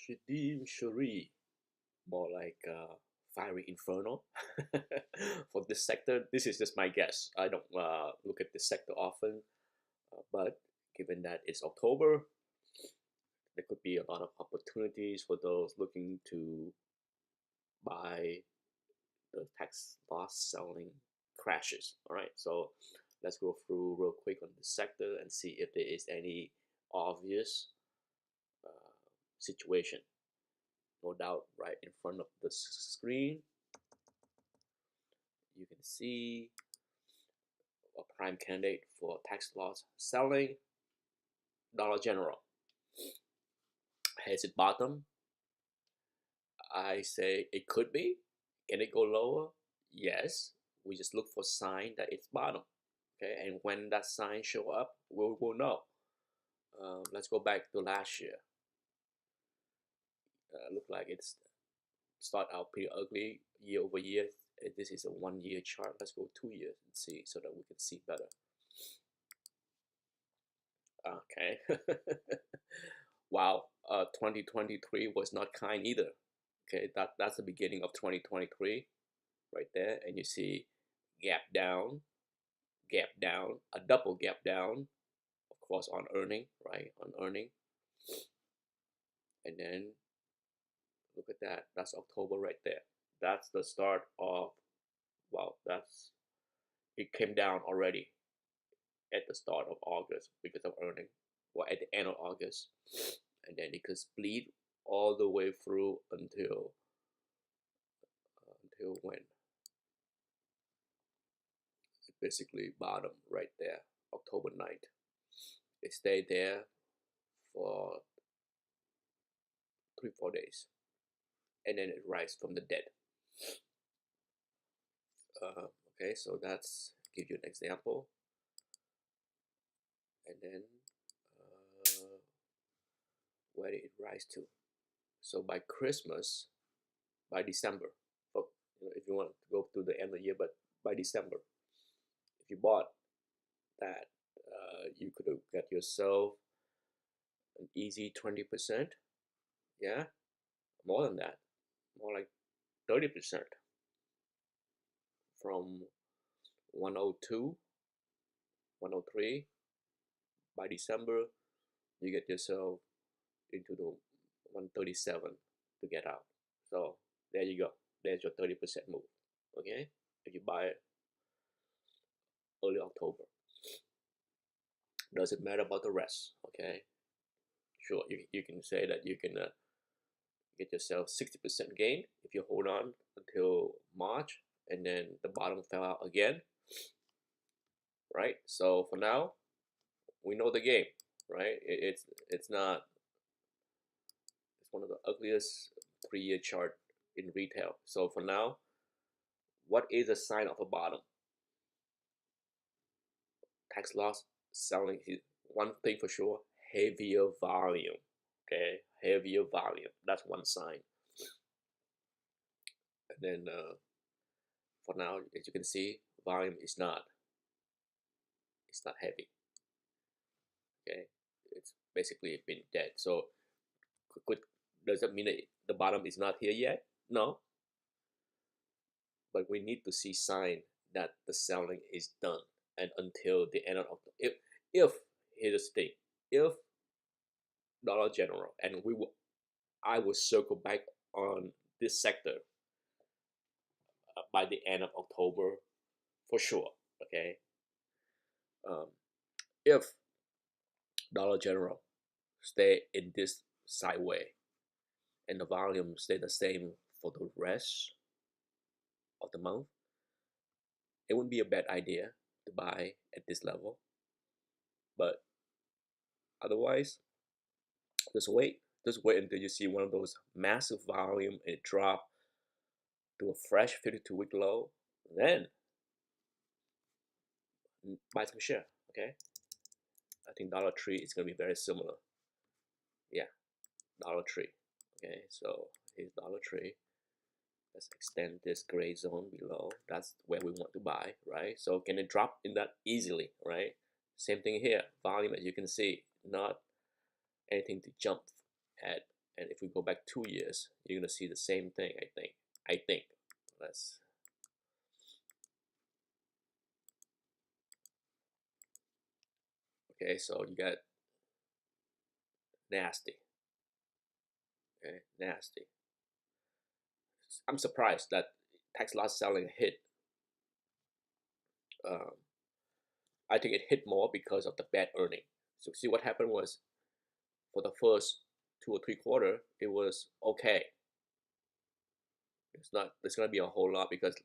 Shadim Shuri, more like fiery inferno. For this sector, this is just my guess. I don't look at this sector often, but given that it's October, there could be a lot of opportunities for those looking to buy the tax loss selling crashes. All right, so let's go through real quick on the sector and see if there is any obvious uh, situation. No doubt, right in front of the screen, you can see a prime candidate for tax loss selling. Dollar General. Has it bottom? I say it could be. Can it go lower? Yes. We just look for sign that it's bottom. Okay, and when that sign show up, we'll know. Let's go back to last year. Look like it's start out pretty ugly year over year. This is a 1 year chart. Let's go 2 years and see so that we can see better. Okay. Wow. 2023 was not kind either. Okay, that's the beginning of 2023 right there, and you see gap down, a double gap down, of course on earning, right? On earning, and then look at that. That's October right there. That's the start of wow. That's it came down already at the start of August because of earning, or at the end of August, and then it could bleed all the way through until when? Basically bottom right there, October 9th. It stayed there for 3-4 days, and then it rise from the dead. Okay, so that's give you an example, and then where did it rise to? So by Christmas, by December, oh, if you want to go to the end of the year, but by December, if you bought that, you could have got yourself an easy 20%. Yeah, more than that, more like 30% from 102, 103. By December, you get yourself into the 137 to get out. So there you go. There's your 30% move. Okay, if you buy it early October, doesn't matter about the rest. Okay, sure, you can say that you can get yourself 60% gain if you hold on until March, and then the bottom fell out again, right? So for now, we know the game, right? It's not. It's one of the ugliest 3-year chart in retail. So for now, what is a sign of a bottom? Tax loss selling is one thing for sure. Heavier volume. Okay, heavier volume. That's one sign. And then for now, as you can see, volume is not. It's not heavy. Okay, it's basically been dead. So does that mean that the bottom is not here yet? No, but we need to see sign that the selling is done, and until the end of October. If here's the thing, if Dollar General, and I will circle back on this sector by the end of October for sure. Okay, um, if Dollar General stay in this sideway and the volume stay the same for the rest of the month, it wouldn't be a bad idea to buy at this level. But otherwise, just wait until you see one of those massive volume and it drop to a fresh 52-week low, then buy some share. Okay, I think Dollar Tree is going to be very similar. Yeah, Dollar Tree. Okay, so here's Dollar Tree. Let's extend this gray zone below. That's where we want to buy, right? So can it drop in that easily, right? Same thing here. Volume, as you can see, not anything to jump at And if we go back 2 years, you're gonna see the same thing. I think. Let's okay. So you got nasty. Okay, nasty. I'm surprised that tax loss selling hit. Um, I think it hit more because of the bad earning. So see what happened was for the first 2 or 3 quarter, it was okay. It's not. There's gonna be a whole lot because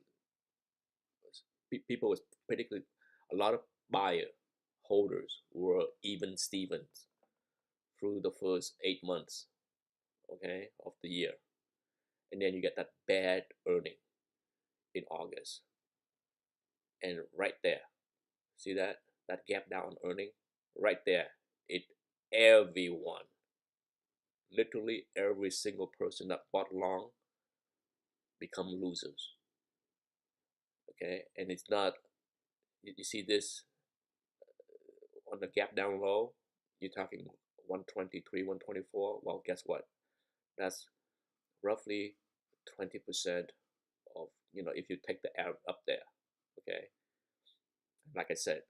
people was particularly a lot of buyer holders were even Stevens through the first 8 months, okay, of the year, and then you get that bad earning in August, and right there, see that gap down earning, right there, it everyone, literally every single person that bought long become losers, okay, and it's not. You see this on the gap down low, you're talking 123, 124. Well, guess what? That's roughly 20% of, if you take the air up there. Okay. Like I said,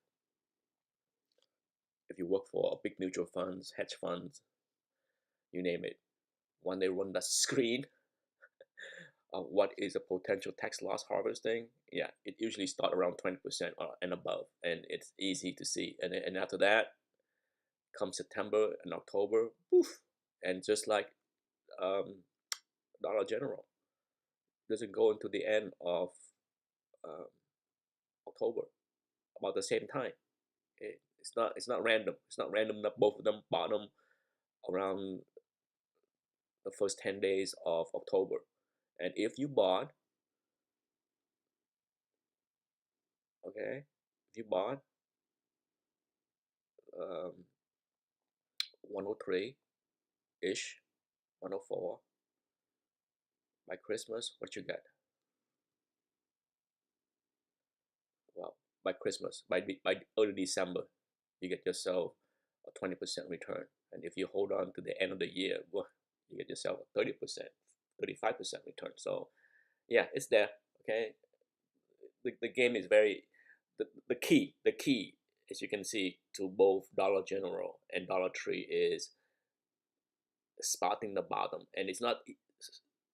if you work for a big mutual funds, hedge funds, you name it, when they run the screen of what is a potential tax loss harvesting, yeah, it usually start around 20% and above, and it's easy to see. And after that, come September and October, poof, and just like um, Dollar General doesn't go into the end of um, October about the same time. It's not random. It's not random that both of them bottom around the first 10 days of October. And if you bought, okay, if you bought um, 103 ish, 104 by Christmas, what you get? Well, by Christmas, by early December, you get yourself a 20% return. And if you hold on to the end of the year, well, you get yourself a 30%, 35% return. So yeah, it's there. Okay, the game is very the key, as you can see, to both Dollar General and Dollar Tree is spotting the bottom. And it's not.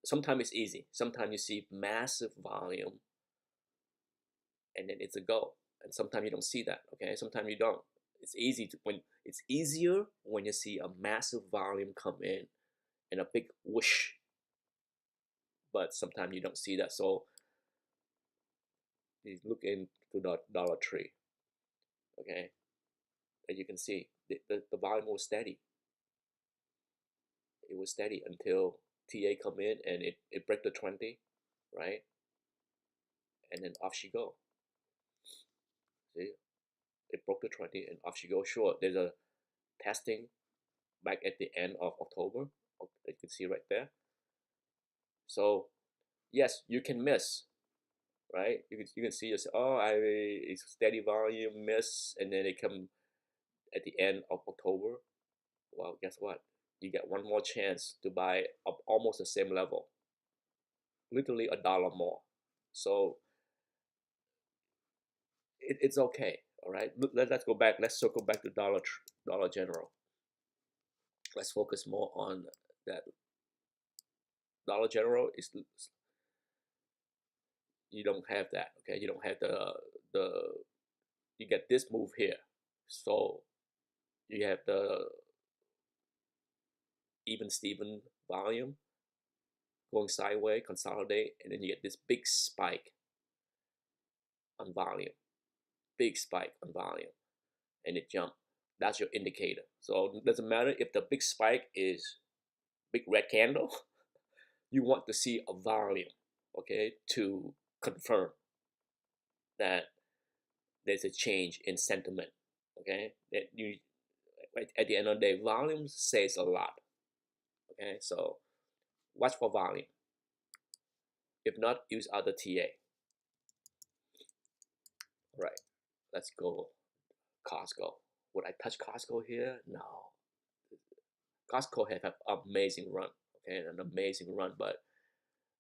Sometimes it's easy. Sometimes you see massive volume, and then it's a go. And sometimes you don't see that. Okay, sometimes you don't. It's easier when you see a massive volume come in and a big whoosh. But sometimes you don't see that. So you look into the Dollar Tree. Okay, and you can see the volume was steady. It was steady until TA come in and it break the 20, right? And then off she go. See, it broke the 20 and off she go. Sure, there's a testing back at the end of October. You can see right there. So yes, you can miss, right? You can see yourself. Oh, it's steady volume miss, and then it come at the end of October. Well, guess what? You get one more chance to buy up almost the same level, literally $1 more. So it's okay. All right. Let's go back. Let's circle back to Dollar General. Let's focus more on that. Dollar General is, you don't have that. Okay, you don't have the you get this move here. So you have the even Steven volume going sideways, consolidate, and then you get this big spike on volume, big spike on volume, and it jump. That's your indicator. So it doesn't matter if the big spike is big red candle. You want to see a volume, okay, to confirm that there's a change in sentiment, okay. That you, right, at the end of the day, volume says a lot, okay. So watch for volume. If not, use other TA. Right. Let's go Costco. Would I touch Costco here? No. Costco have an amazing run. okay, an amazing run, but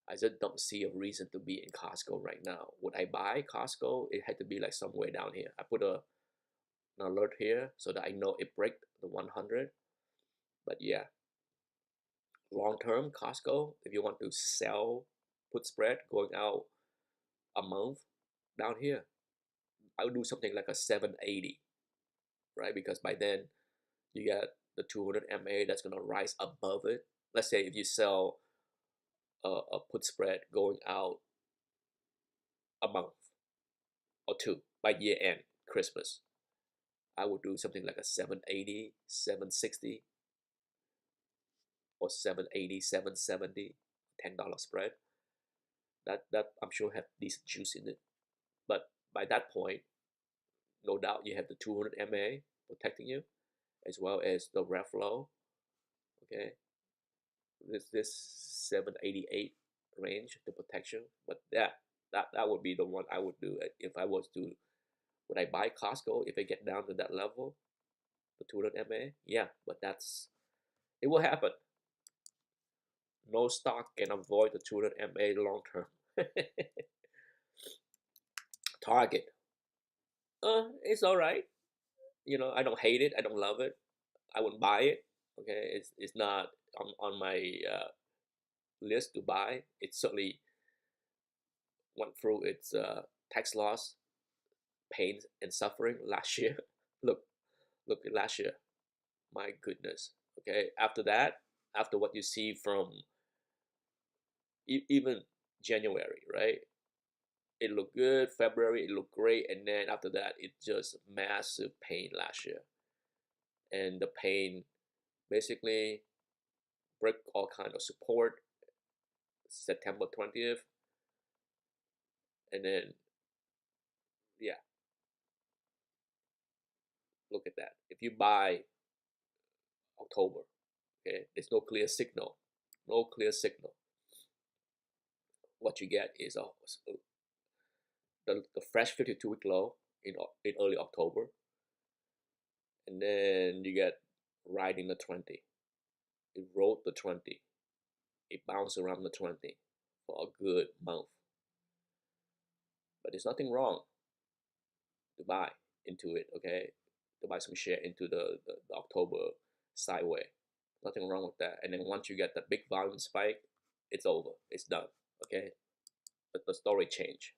I just don't see a reason to be in Costco right now. Would I buy Costco? It had to be like somewhere down here. I put an alert here so that I know it break the 100. But yeah, long term Costco, if you want to sell put spread going out a month down here, I would do something like a 780, right? Because by then you get the 200 MA that's gonna rise above it. Let's say if you sell a put spread going out a month or two by year end, Christmas, I would do something like a 780, 760, or 780, 770, $10 spread. That I'm sure have decent juice in it. But by that point, no doubt you have the 200 MA protecting you, as well as the ref flow. Okay, this 788 range, the protection. But that would be the one I would do if I was to. Would I buy Costco if I get down to that level, the 200 MA? Yeah, but it will happen. No stock can avoid the 200 MA long term. Target, it's all right. I don't hate it. I don't love it. I wouldn't buy it. Okay, it's not on my list to buy. It certainly went through its tax loss, pain, and suffering last year. look, look at last year. My goodness. Okay, after that, after what you see from even January, right? It looked good. February, it looked great, and then after that, it just massive pain last year, and the pain basically break all kind of support. September 20th, and then yeah, look at that. If you buy October, okay, there's no clear signal, no clear signal. What you get is the fresh 52-week low in early October, and then you get riding the 20. It rode the 20. It bounced around the 20 for a good month. But there's nothing wrong to buy into it, okay? To buy some share into the October sideway. Nothing wrong with that. And then once you get the big volume spike, it's over. It's done, okay? But the story change.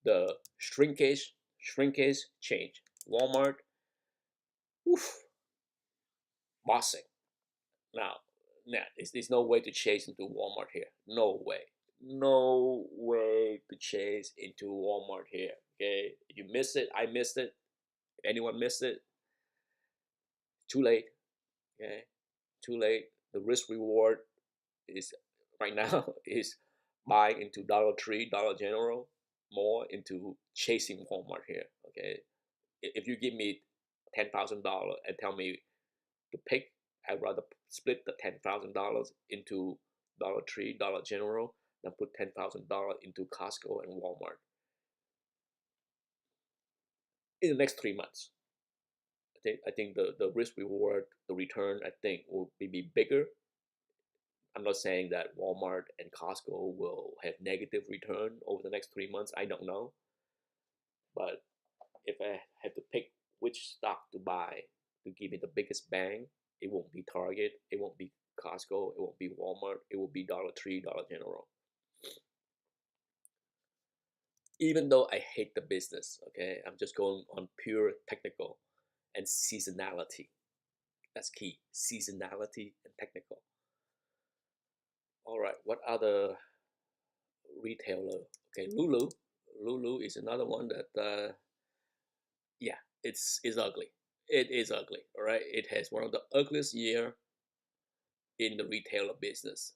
The shrinkage change. Walmart, oof, bossing. Now, there's no way to chase into Walmart here. No way. No way to chase into Walmart here. Okay, if you miss it, I missed it. If anyone missed it, too late. Okay, too late. The risk reward is right now is buying into Dollar Tree, Dollar General, more into chasing Walmart here. Okay, if you give me $10,000 and tell me to pick, I'd rather split the $10,000 into Dollar Tree, Dollar General than put $10,000 into Costco and Walmart in the next 3 months. I think the risk reward, the return, I think will be bigger. I'm not saying that Walmart and Costco will have negative return over the next 3 months. I don't know, but if I had to pick which stock to buy to give me the biggest bang, it won't be Target, it won't be Costco, it won't be Walmart, it will be Dollar Tree, Dollar General. Even though I hate the business, okay, I'm just going on pure technical and seasonality. That's key. Seasonality and technical. All right, what other retailer? Okay, Lulu. Lulu is another one that, yeah, it's ugly. It is ugly. All right, it has one of the ugliest year in the retailer business.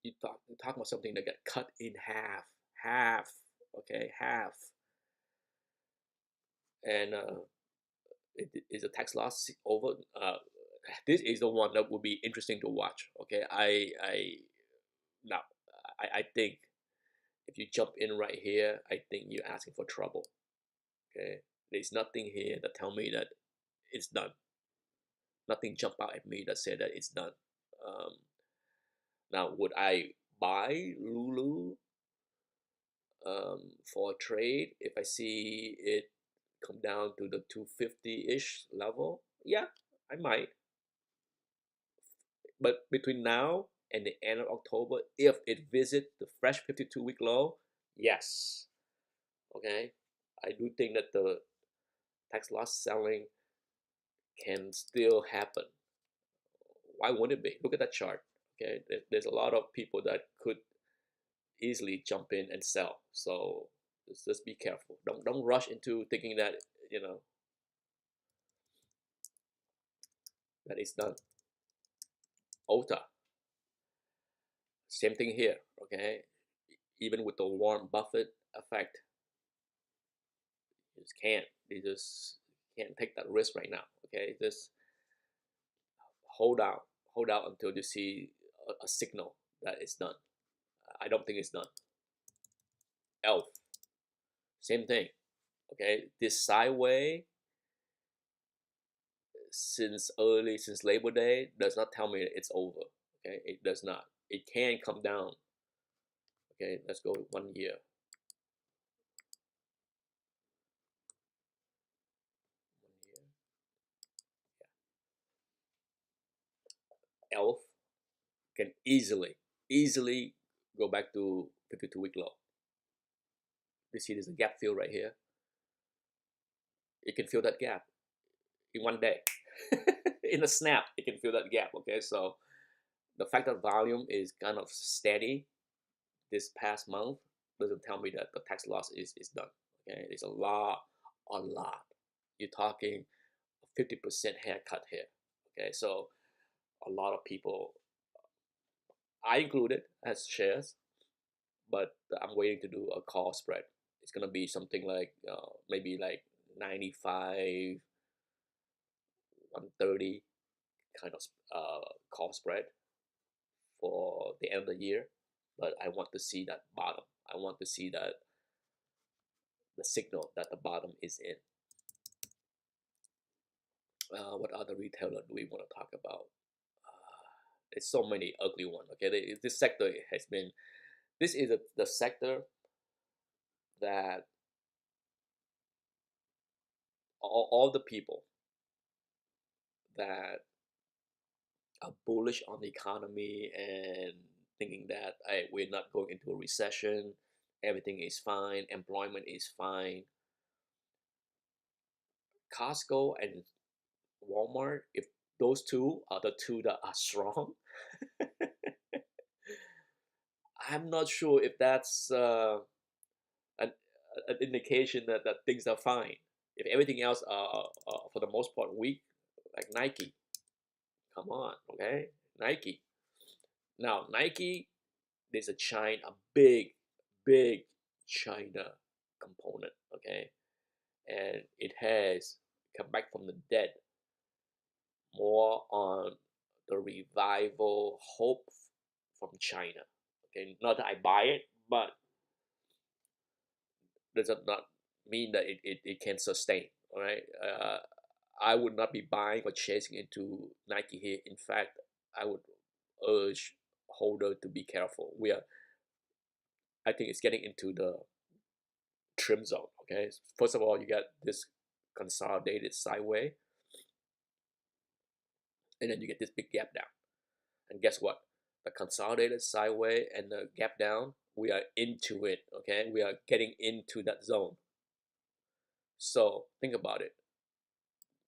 You talk about something that got cut in half. Okay, half, and it is a tax loss over. This is the one that would be interesting to watch. Okay, now I think if you jump in right here, I think you're asking for trouble. Okay, there's nothing here that tell me that it's done. Nothing jump out at me that said that it's done. Um, Now, would I buy Lulu for a trade if I see it come down to the 250-ish level? Yeah, I might. But between now and the end of October, if it visits the fresh 52-week low, yes. Okay, I do think that the tax loss selling can still happen. Why wouldn't it be? Look at that chart. Okay, there's a lot of people that could easily jump in and sell. So just be careful. Don't rush into thinking that you know that it's done. OTA, same thing here. Okay, even with the Warren Buffett effect, you just can't. You just can't take that risk right now. Okay, just hold out, hold out until you see a signal that it's done. I don't think it's done. ELF, same thing. Okay, this sideway since Labor Day does not tell me it's over. Okay, it does not. It can come down. Okay, let's go with 1 year. 1 year. Yeah. ELF can easily go back to 52-week low. You see, there's a gap fill right here. It can fill that gap in 1 day. In a snap, it can fill that gap. Okay, so the fact that volume is kind of steady this past month doesn't tell me that the tax loss is done. Okay, it's a lot. You're talking a 50% haircut here. Okay, so a lot of people, I included, as shares, but I'm waiting to do a call spread. It's gonna be something like maybe like 95, 130 kind of call spread for the end of the year. But I want to see that bottom. I want to see that the signal that the bottom is in. What other retailer do we want to talk about? There's so many ugly ones. Okay, this sector has been. This is the sector that all the people that are bullish on the economy and thinking that hey, we're not going into a recession, everything is fine, employment is fine. Costco and Walmart, if those two are the two that are strong, I'm not sure if that's an, an indication that things are fine. If everything else are for the most part weak, like Nike, come on, okay, Nike. Now Nike, there's a big China component, okay, and it has come back from the dead more on the revival hope from China. Okay, not that I buy it, but does not mean that it can sustain. All right, I would not be buying or chasing into Nike here. In fact, I would urge holder to be careful. I think it's getting into the trim zone. Okay, first of all, you got this consolidated sideway, and then you get this big gap down. And guess what? The consolidated sideway and the gap down, we are into it. Okay, we are getting into that zone. So think about it.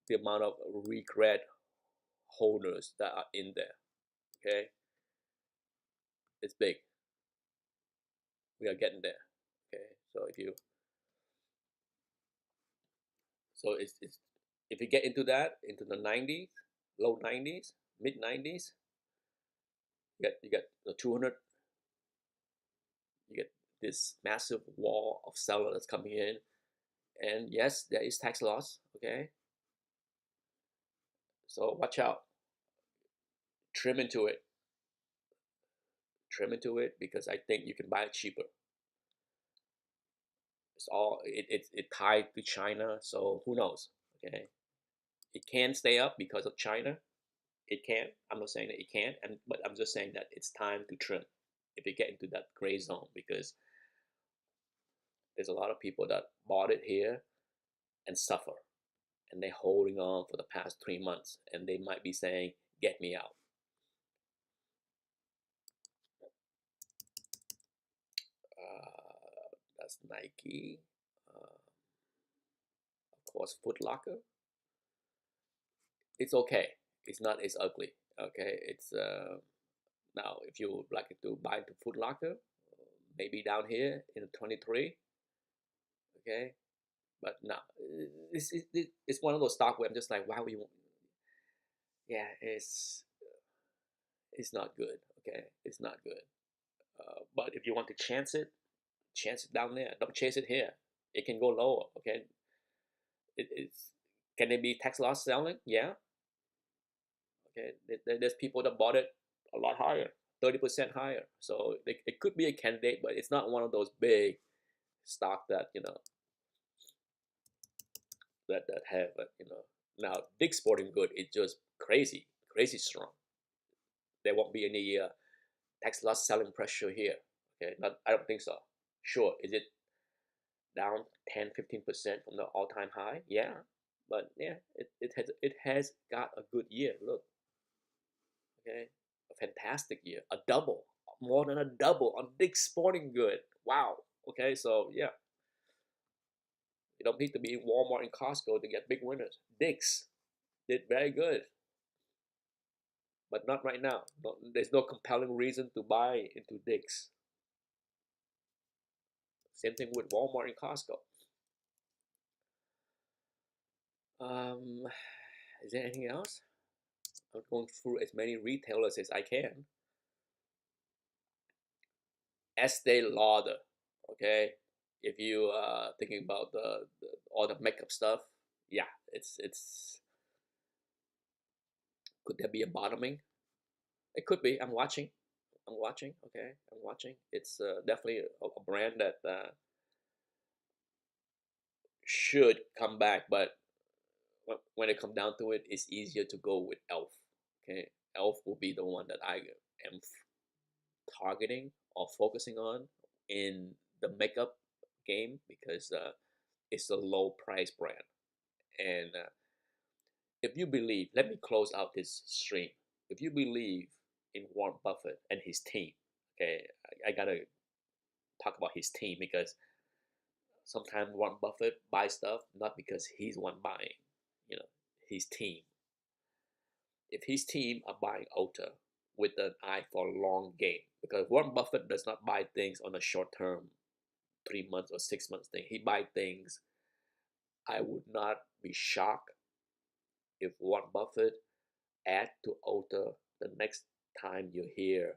The amount of regret holders that are in there. Okay, it's big. We are getting there. Okay, so it's if you get into that into the 90s, low 90s, mid 90s, you get the 200. You get this massive wall of sellers coming in, and yes, there is tax loss. Okay, so watch out. Trim into it. Trim into it because I think you can buy it cheaper. It tied to China, so who knows? Okay, it can stay up because of China, It can. I'm not saying that it can't, but I'm just saying that it's time to trim if you get into that gray zone, because there's a lot of people that bought it here and suffer, and they're holding on for the past 3 months, and they might be saying, "Get me out." That's Nike. Of course, Foot Locker. It's okay. It's not as ugly. Okay, it's now if you would like to buy into Foot Locker, maybe down here in 23. Okay, but no, it's one of those stock where I'm just like, why would you? Yeah, it's not good. Okay, it's not good. But if you want to chance it down there. Don't chase it here. It can go lower. Okay, it's can it be tax loss selling? Yeah. Okay, there's people that bought it a lot higher, 30% higher. So it could be a candidate, but it's not one of those big stock that that have now Dick's Sporting Good is just crazy strong. There won't be any tax loss selling pressure here. Okay, not I don't think so. Sure, is it down 10-15% from the all-time high? Yeah, but yeah, it has got a good year. Look, okay, a fantastic year, a double, more than a double on Dick's Sporting Good. Wow. Okay, so yeah, you don't need to be in Walmart and Costco to get big winners. Dick's did very good, but not right now. There's no compelling reason to buy into Dick's. Same thing with Walmart and Costco. Um, is there anything else? I'm going through as many retailers as I can. Estee Lauder, okay. If you thinking about the all the makeup stuff, yeah, it's could there be a bottoming? It could be. I'm watching. I'm watching. Okay, I'm watching. It's definitely a brand that should come back, but when it comes down to it, it's easier to go with Elf. Okay, Elf will be the one that I am targeting or focusing on in the makeup game, because it's a low price brand. And if you believe, let me close out this stream. If you believe in Warren Buffett and his team, okay, I gotta talk about his team, because sometimes Warren Buffett buys stuff not because he's one buying, his team. If his team are buying Ulta with an eye for a long game, because Warren Buffett does not buy things on a short term, 3 months or 6 months thing. He buy things. I would not be shocked if Warren Buffett add to Ulta the next time you hear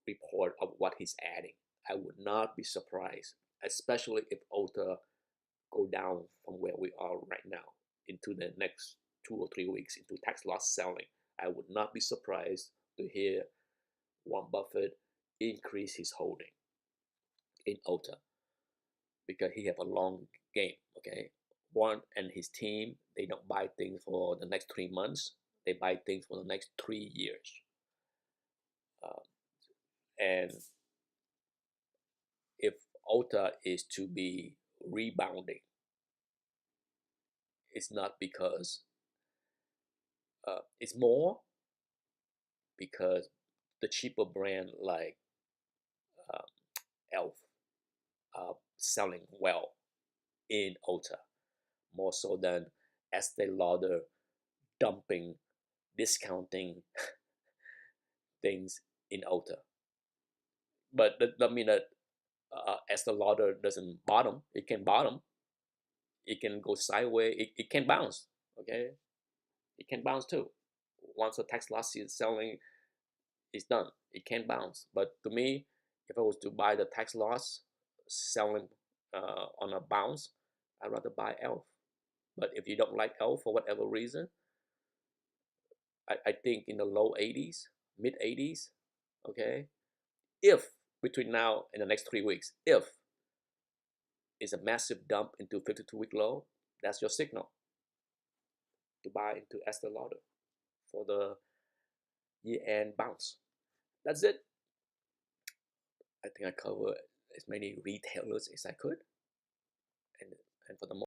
report of what he's adding. I would not be surprised, especially if Ulta go down from where we are right now into the next 2 or 3 weeks into tax loss selling. I would not be surprised to hear Warren Buffett increase his holding in Ulta, because he have a long game. Okay, Warren and his team, they don't buy things for the next 3 months. They buy things for the next 3 years. And if Ulta is to be rebounding, it's not because it's more because the cheaper brand like um, Elf are selling well in Ulta, more so than Estee Lauder dumping, discounting things in Ulta. But that doesn't mean that Estee Lauder doesn't bottom. It can bottom. It can go sideways. It can bounce. Okay, it can bounce too. Once the tax loss is selling is done, it can bounce. But to me, if I was to buy the tax loss selling on a bounce, I'd rather buy Elf. But if you don't like Elf for whatever reason, I think in the low 80s, mid 80s, okay, if between now and the next 3 weeks, if it's a massive dump into 52-week low, that's your signal to buy into Estee Lauder for the year-end bounce. That's it. I think I covered as many retailers as I could, and for the most